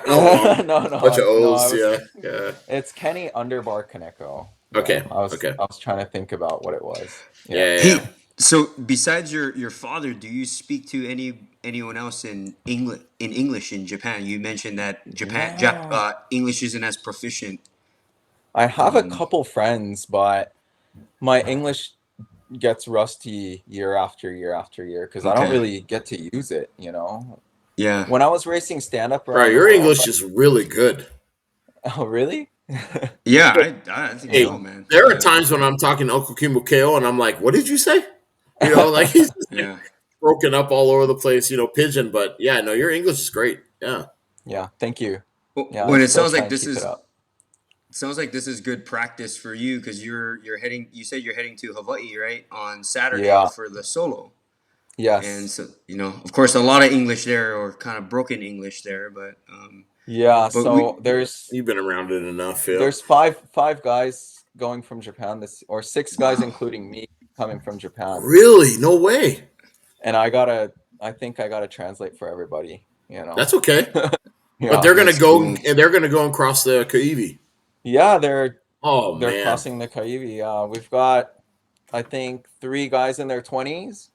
No. Bunch of O's, yeah. It's Kenny _Kaneko. Okay. I was trying to think about what it was. Yeah. Hey, so besides your father, do you speak to anyone else in English in Japan? You mentioned that English isn't as proficient. I have a couple friends, but my English gets rusty year after year after year because I don't really get to use it. Yeah. When I was racing stand up, Right, your English is really good. Oh, really? Yeah, I think so, man. There are times when I'm talking to Uncle Kimukeo and I'm like, "What did you say?" Like he's just broken up all over the place, pidgin. But yeah, no, your English is great. Yeah. Yeah. Thank you. Yeah. When it sounds like this is. It sounds like this is good practice for you because you're heading. You said you're heading to Hawaii, right, on Saturday for the solo. Yes. And so of course, a lot of English there, or kind of broken English there, but you've been around it enough. Yeah. There's five guys going from Japan or 6 guys, including me, coming from Japan. Really? No way. And I think I gotta translate for everybody. That's okay. But they're gonna go and they're gonna go and cross the Kaiwi. Yeah, they're crossing the Kaiwi. We've got, I think, 3 guys in their 20s.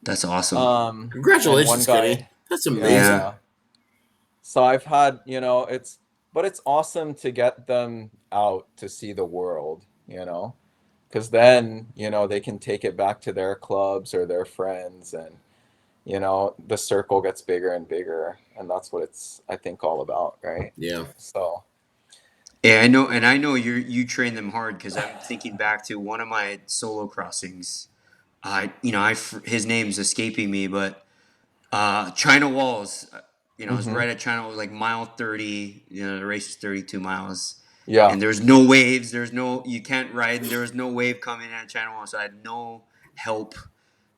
That's awesome. Congratulations, Kenny. That's amazing. Yeah. So I've had, it's awesome to get them out to see the world, because then, they can take it back to their clubs or their friends, and, the circle gets bigger and bigger, and that's what it's, I think, all about, right? Yeah. So. Yeah, I know you train them hard because I'm thinking back to one of my solo crossings. His name's escaping me, but China Walls. It was right at China. It was like mile 30. The race is 32 miles. Yeah. And there's no waves. You can't ride. And there was no wave coming at China Walls. So I had no help.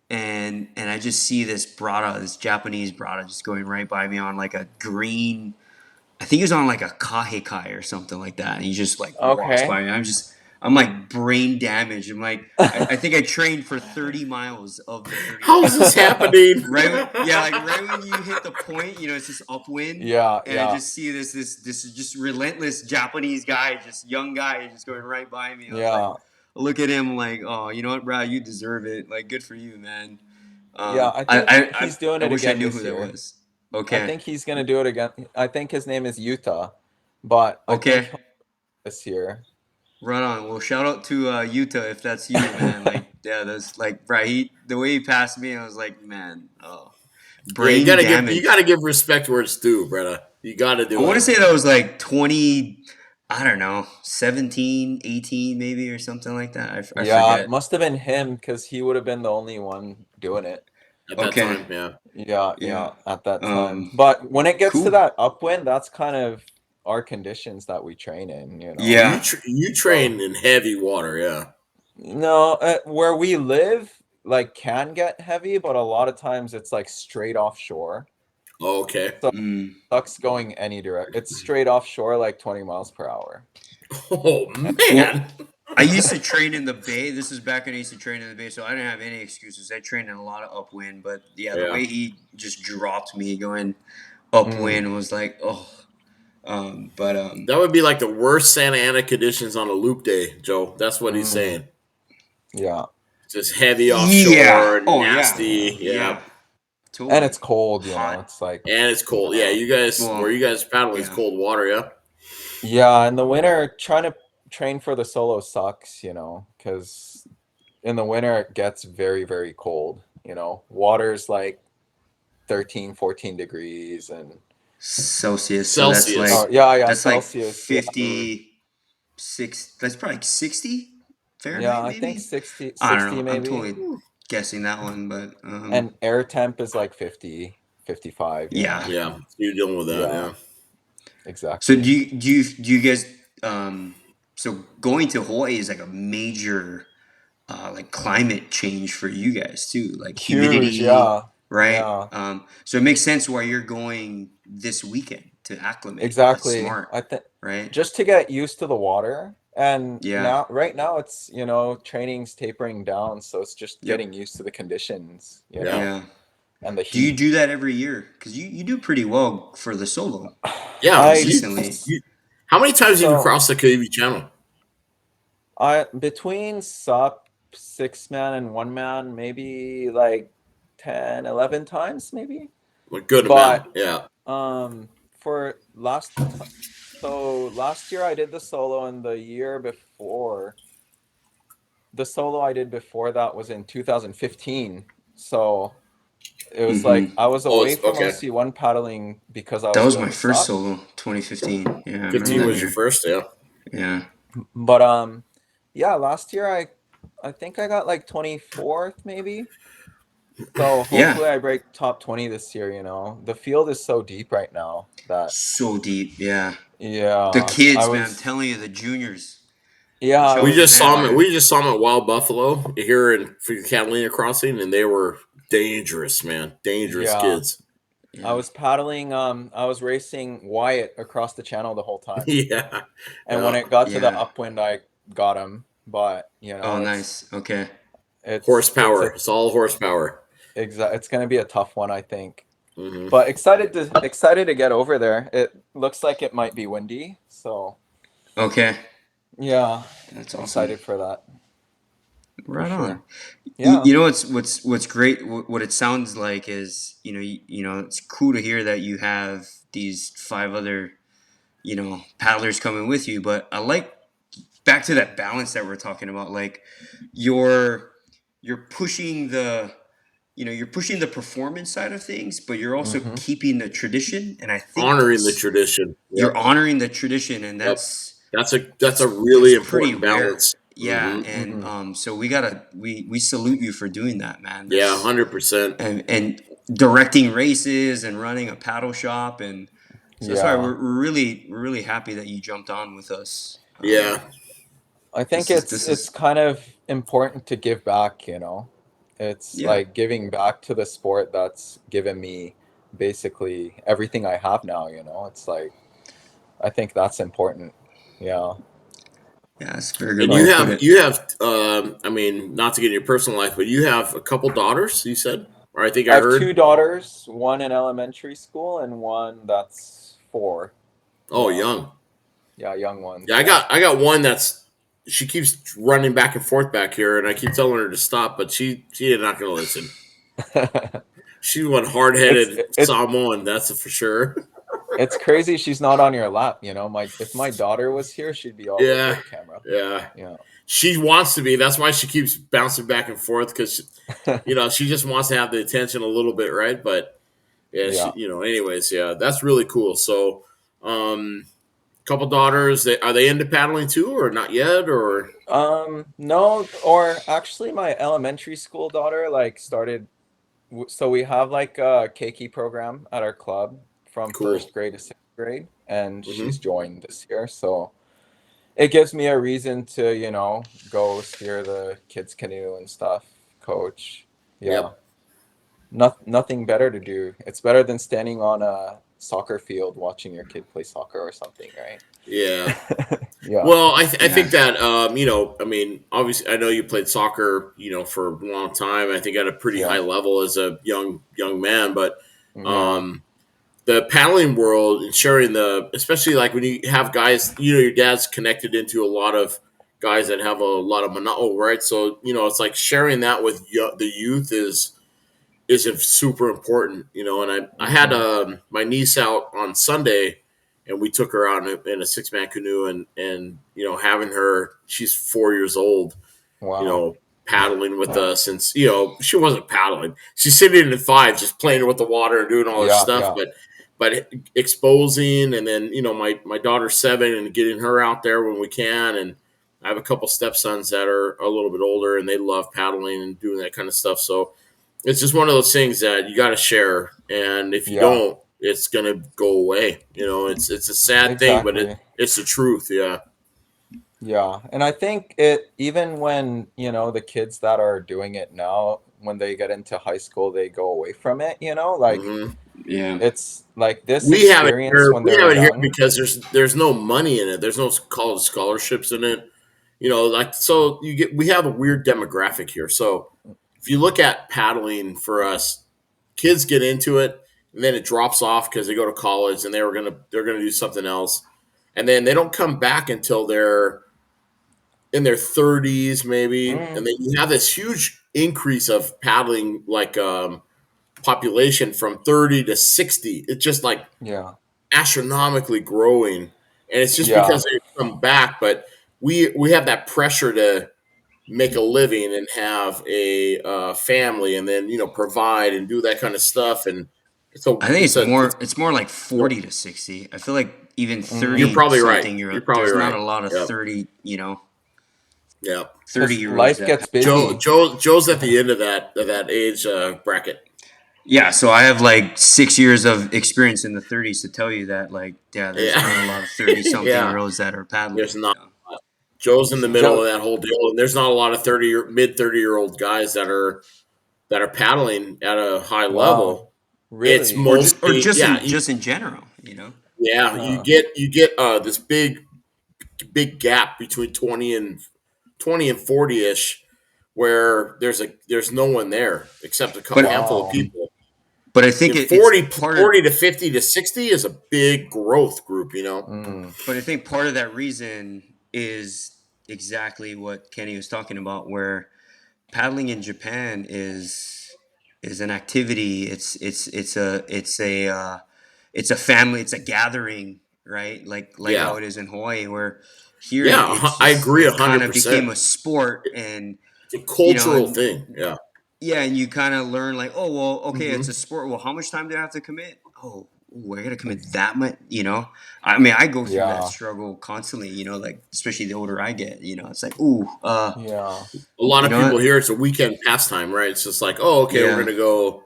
And I just see this Japanese Braddahs just going right by me on like a green. I think he was on like a kahekai or something like that. And he just like walks by me. I'm like brain damaged. I'm like, I think I trained for 30 miles of the 30. How is this happening? Right when you hit the point, it's just upwind. Yeah. And I just see this is just relentless Japanese guy, just young guy, just going right by me. I look at him like, oh, you know what, Brad, you deserve it. Like, good for you, man. I think he's doing it again. I wish I knew who that was. Okay. I think he's gonna do it again. I think his name is Yuta, but I think this year. Right on. Well, shout out to Yuta if that's you, man. Like, yeah, that's like, right. The way he passed me, I was like, man, brain damage. You gotta give respect where it's due, Bretta. You gotta do it. I want to say that was like 20. I don't know, 17, 18 maybe or something like that. I forget. It must have been him because he would have been the only one doing it. At that time, yeah, at that time. But when it gets to that upwind, that's kind of our conditions that we train in, Yeah. You train in heavy water, yeah. No, where we live, like, can get heavy, but a lot of times it's like straight offshore. Oh, okay. So sucks going any direct. It's straight offshore, like 20 miles per hour. Oh, man. I used to train in the bay. This is back when I used to train in the bay, so I didn't have any excuses. I trained in a lot of upwind, but the way he just dropped me going upwind was like, oh. That would be like the worst Santa Ana conditions on a loop day, Joe. That's what he's mm, saying. yeah. Just heavy Yeah. offshore, Oh yeah. nasty. Yeah. Yeah. And Totally. it's cold, Hot. it's like, And it's cold. Yeah, yeah. you guys, Well, where you guys paddling is yeah. cold water, yeah? Yeah, in the winter, trying to train for the solo sucks, because in the winter it gets very, very cold, Water's like 13, 14 degrees and Celsius. So Celsius. yeah, that's like Celsius. Yeah. 56. That's probably like 60 Yeah, Fahrenheit, I think maybe. 60, I don't 60 know. I'm maybe. totally guessing that one, but And air temp is like 50, 55, yeah. Yeah, you're dealing with that, Yeah, yeah. So exactly. do you guys so going to Hawaii is like a major like climate change for you guys too, like Huge, humidity, yeah. right? Yeah, So it makes sense why you're going this weekend to acclimate. That's exactly. smart, I think right? just to get used to the water. And Yeah. right now it's, training's tapering down, so it's just Yep. getting used to the conditions, Yeah. Yeah. and the Do you heat. do that every year? Because you do pretty well for the solo Yeah. I consistently. How many times have you so crossed the Canadian Channel? I between SUP, 6 man and 1 man, maybe like 10, 11 times maybe. A good amount, But yeah. for last year I did the solo, and the year before the solo I did before that was in 2015. So it was like Hmm. I was Oh, away it's from okay. OC1 paddling because I That was was my doing first SUP. solo, 2015. Yeah, I remember 15 that was your Mm. year. first, yeah. Yeah. But yeah, last year I think I got like 24th maybe. So Yeah. hopefully I break top 20 this year. The field is so deep right now that, So deep. Yeah. The yeah, I kids, man, I'm was, telling you, the juniors, yeah, watch I out We for was, just saw them, him. man. We just saw him at Wild Buffalo here for the Catalina crossing, and they were dangerous, man. Dangerous yeah, kids. I Yeah. was paddling, I was racing Wyatt across the channel the whole time. Yeah, And when yeah. it got to the Yeah. upwind, I got him. But, Oh, it's, nice. Okay. it's Horsepower. a, It's all horsepower. it's going to be a tough one, I think. Hmm. But excited to get over there. It looks like it might be windy, so Okay. yeah, That's awesome. excited for that for Right on. sure. Yeah. You know what's great. What it sounds like is it's cool to hear that you have these five other paddlers coming with you. But I like back to that balance that we're talking about. Like you're you're pushing the you're pushing the performance side of things, but you're also Mm-hmm. keeping the tradition. And I think Honoring the tradition. you're Yep. honoring the tradition, and Yep. That's a that's really pretty important rare. balance. Yeah, Hmm. and Mm-hmm. so we salute you for doing that, man. Yeah, That's 100%. and directing races and running a paddle shop, and so that's why Yeah. we're really happy that you jumped on with us. Yeah, I think This it's is kind of important to give back. It's yeah. like giving back to the sport that's given me basically everything I have now. It's like I think that's important. Yeah. Yeah, that's a very good and way So to put it. you have. I mean, not to get in your personal life, but you have a couple daughters. You said, or I think I I have two heard. daughters, one in elementary school and one that's 4. Oh, Yeah. young. Yeah, young ones. Yeah, Yeah. I got one that's she keeps running back and forth back here, and I keep telling her to stop, but she is not going to listen. She went hard it's headed it's Samoan, that's for sure. it's crazy she's not on your lap. If my daughter was here, she'd be all over Yeah, the camera. yeah. Yeah. She wants to be. That's why she keeps bouncing back and forth because she just wants to have the attention a little bit, right? But yeah, Yeah. Anyways, yeah, that's really cool. So, couple daughters, are they into paddling too, or not yet, or No, or actually my elementary school daughter like started so we have like a keiki program at our club from cool? first grade to 6th grade, and she's Hmm. joined this year. So it gives me a reason to, go steer the kids canoe and stuff, coach. Yeah. Yep. Nothing better to do. It's better than standing on a soccer field watching your kid play soccer or something, right? Yeah. Yeah. Well, I Yeah. think that I mean, obviously, I know you played soccer, for a long time. I think at a pretty high Yeah. level as a young man, but Yeah. um, the paddling world and sharing especially like when you have guys, your dad's connected into a lot of guys that have a lot of right? So, it's like sharing that with the youth is super important, and I had my niece out on Sunday, and we took her out in a 6-man canoe, and having her, she's 4 years old, Wow. paddling with us, and she wasn't paddling, she's sitting in 5 just playing with the water and doing all her Yeah, stuff, yeah. but exposing, and then my daughter's 7 and getting her out there when we can, and I have a couple stepsons that are a little bit older and they love paddling and doing that kind of stuff. So it's just one of those things that you got to share, and if you Yeah. don't, it's gonna go away. It's a sad thing, but Exactly. it's the truth. Yeah. Yeah. And I think it, even when, the kids that are doing it now, when they get into high school, they go away from it, like hmm Yeah. it's like this We have it experience here. when We they're have it here young. because there's no money in it. There's no college scholarships in it. Like, so we have a weird demographic here. So if you look at paddling for us, kids get into it and then it drops off because they go to college and they're gonna do something else, and then they don't come back until they're in their 30s maybe, Mm, and then you have this huge increase of paddling like population from 30 to 60. It's just like yeah. astronomically growing, and it's just Yeah. because they come back, but we have that pressure to make a living and have a family, and then provide and do that kind of stuff, and I think it's a it's more like 40 to 60. I feel like even you're Mm. 30 probably right. something You're probably there's not right. a lot of Yep. 30, Yep. 30 Because year olds life that gets Joe busy. Joe's at the end of that age bracket. Yeah, so I have like 6 years of experience in the 30s to tell you that, like, yeah, there's not a Yeah. lot of 30 something Yeah. year olds that are There's paddling. not. Joe's in the So middle of Joe, that whole deal, and there's not a lot of mid 30-year-old guys that are paddling at a high wow. level. It's Really? mostly, yeah, just in general. yeah. You Huh. get this big gap between 20 and 40ish, where there's no one there except But handful of Wow. people. but I think And it's 40 part of 40 to 50 to 60 is a big growth group. Mm. but I think part of that reason is exactly what Kenny was talking about, where paddling in Japan is an activity. It's a family. It's a gathering, right? Like how Yeah. it is in Hawaii, where here Yeah, it's I just agree it kind of 100%. became a sport, and It's a cultural and thing. Yeah. yeah, and you kind of learn like, oh well, okay, it's hmm a sport. Well, how much time do I have to commit? Oh, ooh, I gotta commit that much. I mean, I go through that Yeah. struggle constantly. Like especially the older I get. It's like, ooh, Yeah. A lot you of know people what? here, it's a weekend pastime, right? It's just like, oh, okay, Yeah, we're gonna go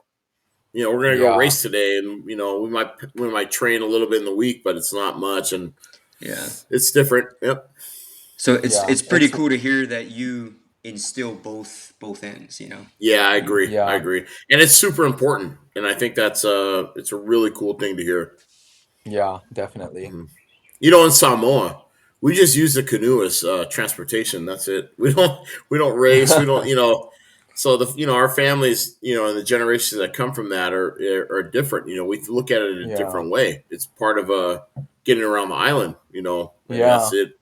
Yeah. race today, and we might train a little bit in the week, but it's not much, and yeah. it's different. Yep. So it's Yeah. it's pretty cool to hear that you instill both ends. Yeah, I You know. agree. I Yeah. agree, and it's super important, and I think it's a really cool thing to hear. Yeah. Definitely. Mhm. In Samoa, we just use the canoe as transportation. That's it. We don't race. We don't. So our families, and the generations that come from that are different. We look at it in a Yeah. different way. It's part of getting around the island. And that's Yeah. it.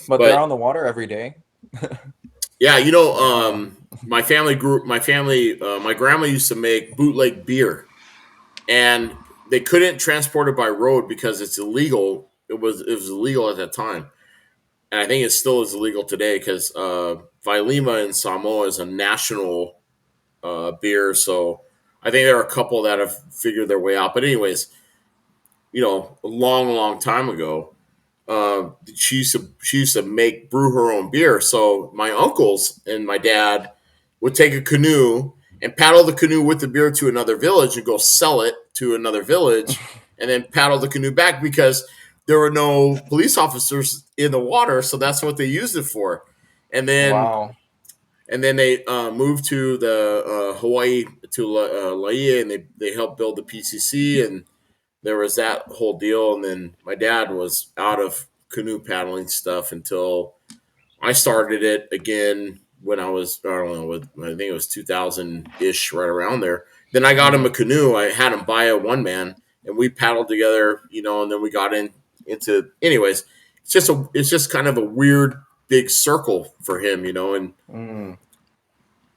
But they're But on the water every day. yeah, Wow. my grandma used to make bootleg beer, and they couldn't transport it by road because it's illegal. It was illegal at that time, and I think it still is illegal today because Vailima in Samoa is a national beer. So I think there are a couple that have figured their way out. But anyways, a long, long time ago, she used to brew her own beer. So my uncles and my dad would take a canoe and paddle the canoe with the beer to another village and go sell it to another village, and then paddle the canoe back because there were no police officers in the water, so that's what they used it for. And then Wow. and then they moved to the Hawaii to Laie, and they helped build the PCC, and there was that whole deal. And then my dad was out of canoe paddling stuff until I started it again when I was, I don't know, I think it was 2000 ish, right around there. Then I got him a Mm. canoe. I had him buy a one man, and we paddled together, and then we got into anyways. It's just kind of a weird big circle for him, and Mm.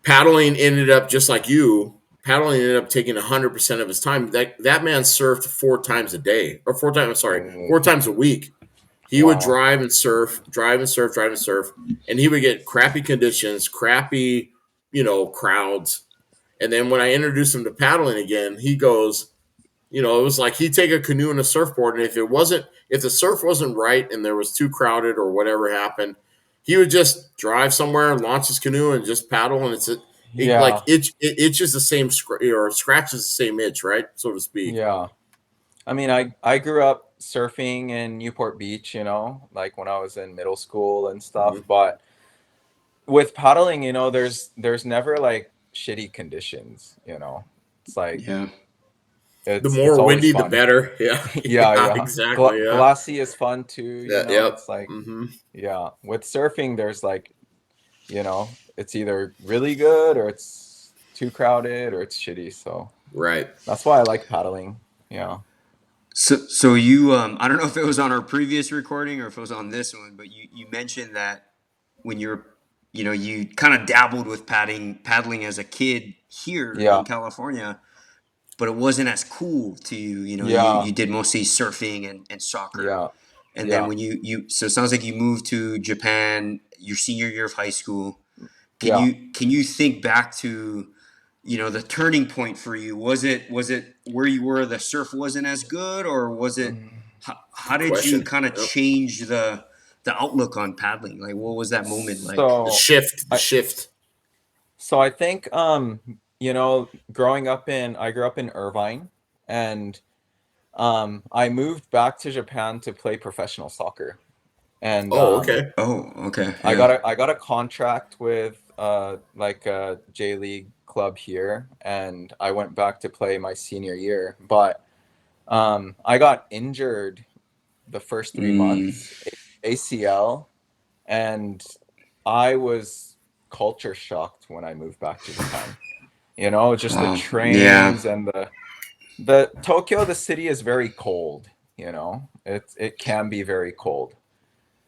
paddling ended up just like you. Paddling ended up taking 100% of his time. That man surfed 4 times a day, or 4 times. Sorry, Mm. 4 times a week. He would Wow. drive and surf, drive and surf, drive and surf, and he would get crappy conditions, crappy, crowds. And then when I introduced him to paddling again, he goes, it was like he'd take a canoe and a surfboard, and if the surf wasn't right and there was too crowded or whatever happened, he would just drive somewhere, launch his canoe, and just paddle, and Yeah. it itches the same or scratches the same itch, right, so to speak. Yeah. I mean, I grew up surfing in Newport Beach, like when I was in middle school and stuff. Mm-hmm. But with paddling, there's never like shitty conditions. It's like Yeah. The it's more always windy, the fun. better. Yeah, Yeah, yeah, yeah. exactly. Yeah, Glassy is fun too. yeah, yep. It's like, Mm-hmm. yeah. With surfing, there's like, it's either really good or it's too crowded or it's shitty. So Right. that's why I like paddling. Yeah. So you I don't know if it was on our previous recording or if it was on this one, but you mentioned that when you're you kind of dabbled with paddling as a kid here in Yeah. California, but it wasn't as cool to you. Yeah. You did mostly surfing and soccer. Yeah. And then Yeah. when so it sounds like you moved to Japan your senior year of high school. Yeah. Can you think back to the turning point for you? Was it where you were the surf wasn't as good, or was it Mm. how Good did you question. kind of Yep. change the outlook on paddling? Like what was that moment like? The So shift. The I shift. so I think I grew up in Irvine, and I moved back to Japan to play professional soccer. And Oh, okay. Oh, okay. I Yeah. got a contract with like a J League club here, and I went back to play my senior year. But I got injured the first three Mm. months, ACL, and I was culture shocked when I moved back to Japan. Just the Wow. Yeah. trains and the Tokyo, the city is very cold. It can be very cold,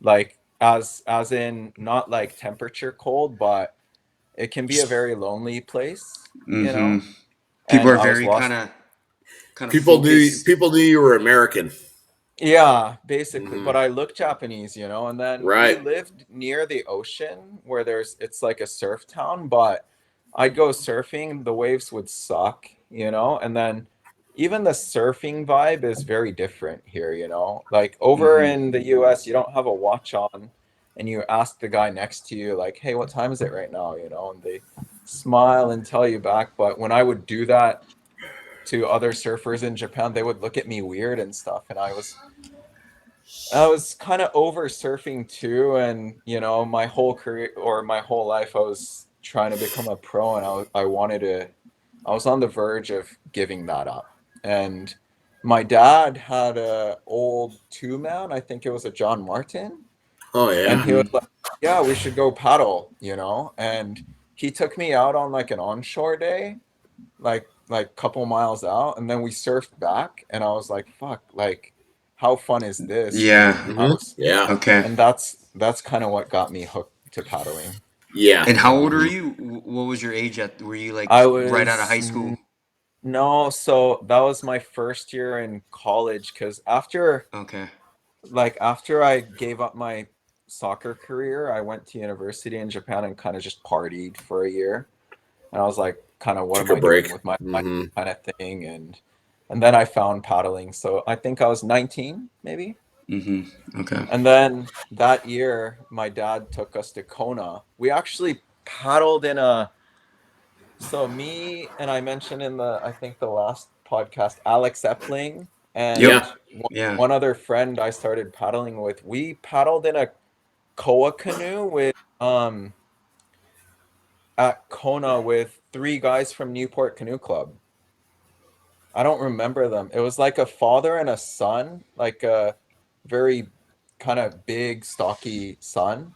like as in not like temperature cold, but it can be a very lonely place. Mm-hmm. People And are I was very lost. kind of People knew. focused. People knew you were American. Yeah, basically. Mm-hmm. But I look Japanese, and then we Right. lived near the ocean where it's like a surf town, but I'd go surfing, the waves would suck, and then even the surfing vibe is very different here, Like over Mm-hmm. in the US, you don't have a watch on and you ask the guy next to you, like, hey, what time is it right now? And they smile and tell you back. But when I would do that to other surfers in Japan, they would look at me weird and stuff. And I was kind of over surfing too, and my whole career or my whole life, I was trying to become a pro, and I was on the verge of giving that up. And my dad had a old two-man, I think it was a John Martin, Oh yeah. and he was Mm-hmm. like, "Yeah, we should go paddle," and he took me out on like an onshore day, like couple miles out, and then we surfed back, and I was like, fuck, like how fun is this? Yeah. And I Mm-hmm. was Yeah. Okay. and that's kind of what got me hooked to paddling. Yeah. And how Yeah. old are Mm-hmm. you? What was your age at? Were you like I right out of was high school? No, so that was my first year in college, because Okay. after I gave up my soccer career, I went to university in Japan and kind of just partied for a year. And I was like, kind of, what Took am a I doing break. with my life, Mm-hmm. kind of thing. And then I found paddling. So I think I was 19, maybe. Mm-hmm. Okay. And then that year, my dad took us to Kona. We actually paddled in a. So me and I mentioned in I think the last podcast, Alex Epling Yep. and Yeah. Yeah. one other friend I started paddling with. We paddled in a koa canoe at Kona with three guys from Newport Canoe Club. I don't remember them. It was like a father and a son, like a very kind of big, stocky son.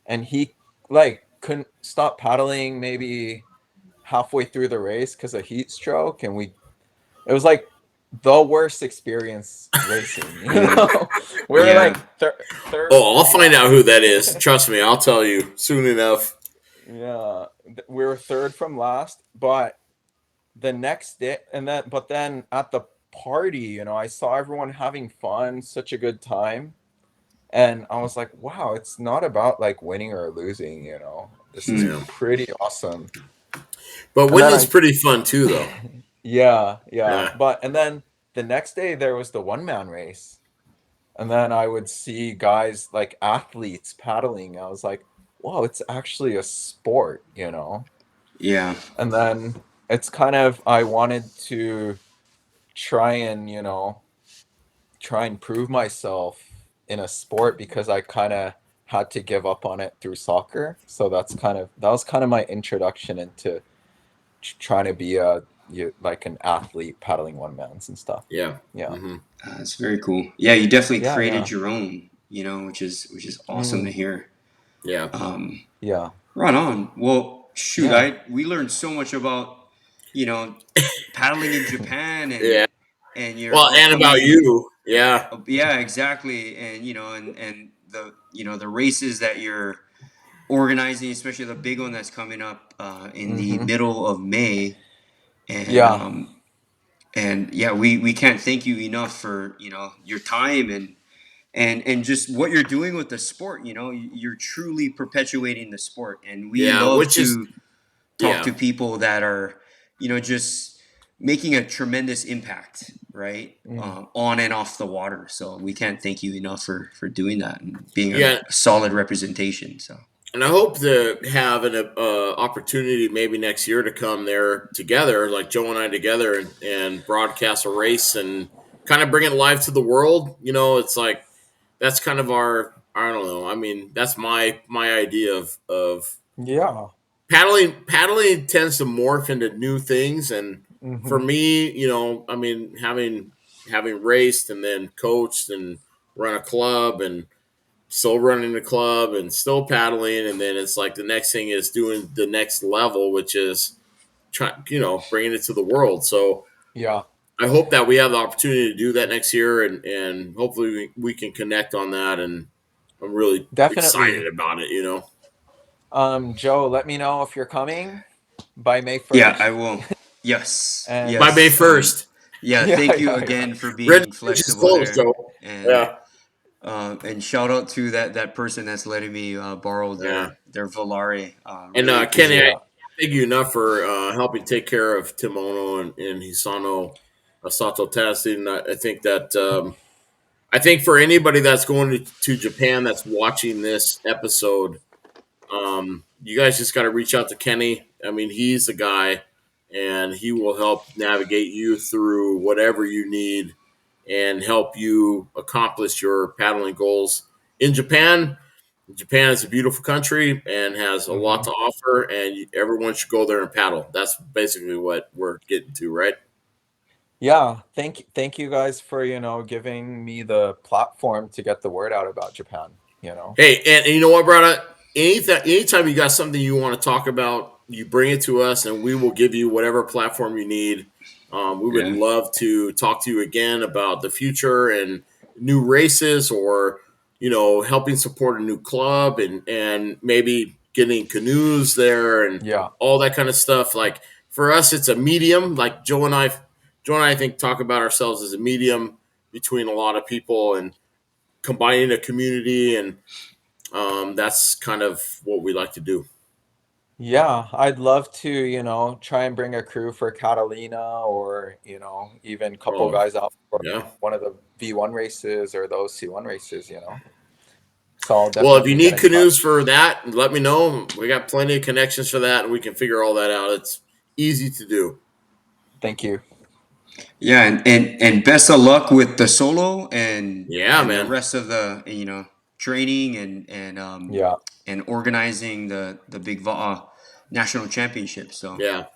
And he like couldn't stop paddling maybe halfway through the race because of heat stroke. And it was like the worst experience racing. You Yeah. know, we're Yeah. like third Oh, I'll from find out who that is. last. Trust me, I'll tell you soon enough. Yeah, we were third from last, but the next day, but then at the party, you know, I saw everyone having fun, such a good time, and I was like, wow, it's not about like winning or losing, you know. This is Yeah. pretty awesome. But And then winning's pretty fun too, though. yeah, yeah, Yeah. but and then the next day there was the one man race, and then I would see guys like athletes paddling. I was like, wow, it's actually a sport, you know. Yeah. And then it's kind of I wanted to try and, you know, try and prove myself in a sport because I kind of had to give up on it through soccer. So that was kind of my introduction into trying to be like an athlete paddling one mans and stuff. Yeah. Yeah. Hmm. It's very cool. Yeah, you definitely Yeah, created yeah. your own, which is awesome to Mm, hear. Yeah. Um, yeah. right on. Well, shoot, Yeah. we learned so much about, you know, paddling in Japan Yeah. and your Well, and about upcoming. you. Yeah. Yeah, exactly. And and the the races that you're organizing, especially the big one that's coming up in the Mm-hmm. middle of May. And Yeah. yeah, we can't thank you enough for your time and just what you're doing with the sport. You're truly perpetuating the sport, and we Yeah. love Which is, to talk yeah. to people that are just making a tremendous impact, right, Mm. on and off the water. So we can't thank you enough for doing that and being Yeah. a solid representation. So And I hope to have an opportunity maybe next year to come there together, like Joe and I together, and broadcast a race and kind of bring it live to the world. You know, it's like that's kind of our, I don't know. I mean, that's my idea of Yeah. paddling tends to morph into new things, and for Mm-hmm. me, you know, I mean, having raced and then coached and run a club and still running the club and still paddling, and then it's like the next thing is doing the next level, which is bringing it to the world. So Yeah. I hope that we have the opportunity to do that next year, and hopefully we can connect on that. And I'm really excited Definitely. about it. You know, Joe, let me know if you're coming by May yeah, I 1st. will. Yes, And by May yes. 1st, Yeah, yeah, thank you yeah, yeah. again for being registration is flexible closed. there, So and yeah, shout out to that person that's letting me borrow yeah. their Volare. And Really Kenny, I appreciate Yeah. it. thank you enough for helping take care of Timono and Hisano Sato Tassi. And I think that I think for anybody that's going to Japan that's watching this episode, you guys just got to reach out to Kenny. I mean, he's the guy, and he will help navigate you through whatever you need and help you accomplish your paddling goals in Japan. Japan is a beautiful country and has a lot Mm-hmm. to offer, and everyone should go there and paddle. That's basically what we're getting to, right? Yeah. Thank you guys for, you know, giving me the platform to get the word out about Japan, you know. Hey, and you know what, brother? Anytime you got something you want to talk about, you bring it to us, and we will give you whatever platform you need. We would Yeah, love to talk to you again about the future and new races, or helping support a new club, and maybe getting canoes there and Yeah. all that kind of stuff. Like for us, it's a medium. Like Joe and I think talk about ourselves as a medium between a lot of people and combining a community, and that's kind of what we like to do. Yeah, I'd love to, you know, try and bring a crew for Catalina or, you know, even a couple Oh, guys out for yeah. one of the V1 races or those C1 races, you know. So I'll Well, if you definitely get need in touch. canoes for that, let me know. We got plenty of connections for that, and we can figure all that out. It's easy to do. Thank you. yeah, and best of luck with the solo Yeah, and the man. rest of the training Yeah. and organizing the big national championship. So Yeah.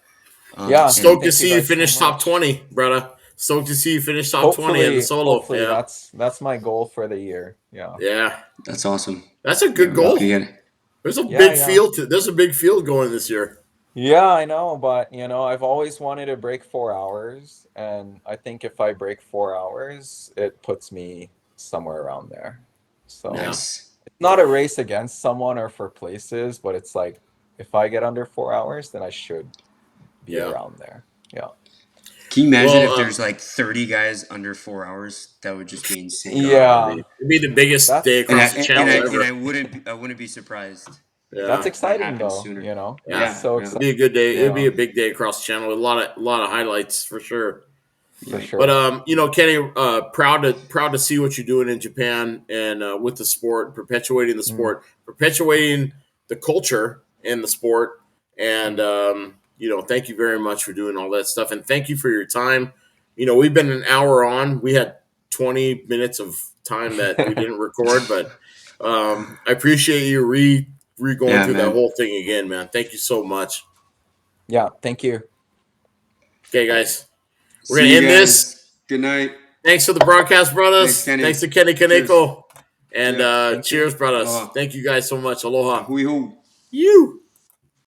Yeah, and Stoked to thank you see you guys so finish top much. 20, brother. Stoked to see you finish top 20 in the solo. Hopefully Yeah. that's my goal for the year. Yeah. Yeah. that's awesome. That's a Yeah, good we hope you goal. get it. There's a Yeah, big yeah. field there's a big field going this year. Yeah, I know, but I've always wanted to break 4 hours, and I think if I break 4 hours, it puts me somewhere around there. So Yeah. Nice. it's not a race against someone or for places, but it's like if I get under 4 hours, then I should be Yeah. around there. Yeah. Can you imagine if Well, there's like 30 guys under 4 hours? That would just be insane. Yeah. it'd be the biggest day That's And I across the and I channel and ever. I wouldn't be surprised that's Yeah. if that exciting happened though, sooner. It's Yeah. Yeah, so yeah, It'd exciting, be a good day. you It'd be know, a big day across the channel with a lot of highlights for sure. for yeah. But sure. Kenny, proud to see what you're doing in Japan and with the sport, perpetuating the Mm. sport, perpetuating the culture in the sport, and thank you very much for doing all that stuff, and thank you for your time. We've been an hour on. We had 20 minutes of time that we didn't record, but I appreciate you re going Yeah, through that man. whole thing again, man. Thank you so much. Yeah, thank you. Okay, guys, we're See gonna you end this. guys. Good night. Thanks to the Broadcast Thanks, Brothers. Thanks Kenny. to Kenny Cheers. Kaneko. And Yeah. Thank you. cheers, brothers. Aloha. Thank you guys so much. Aloha. Hui hou. You.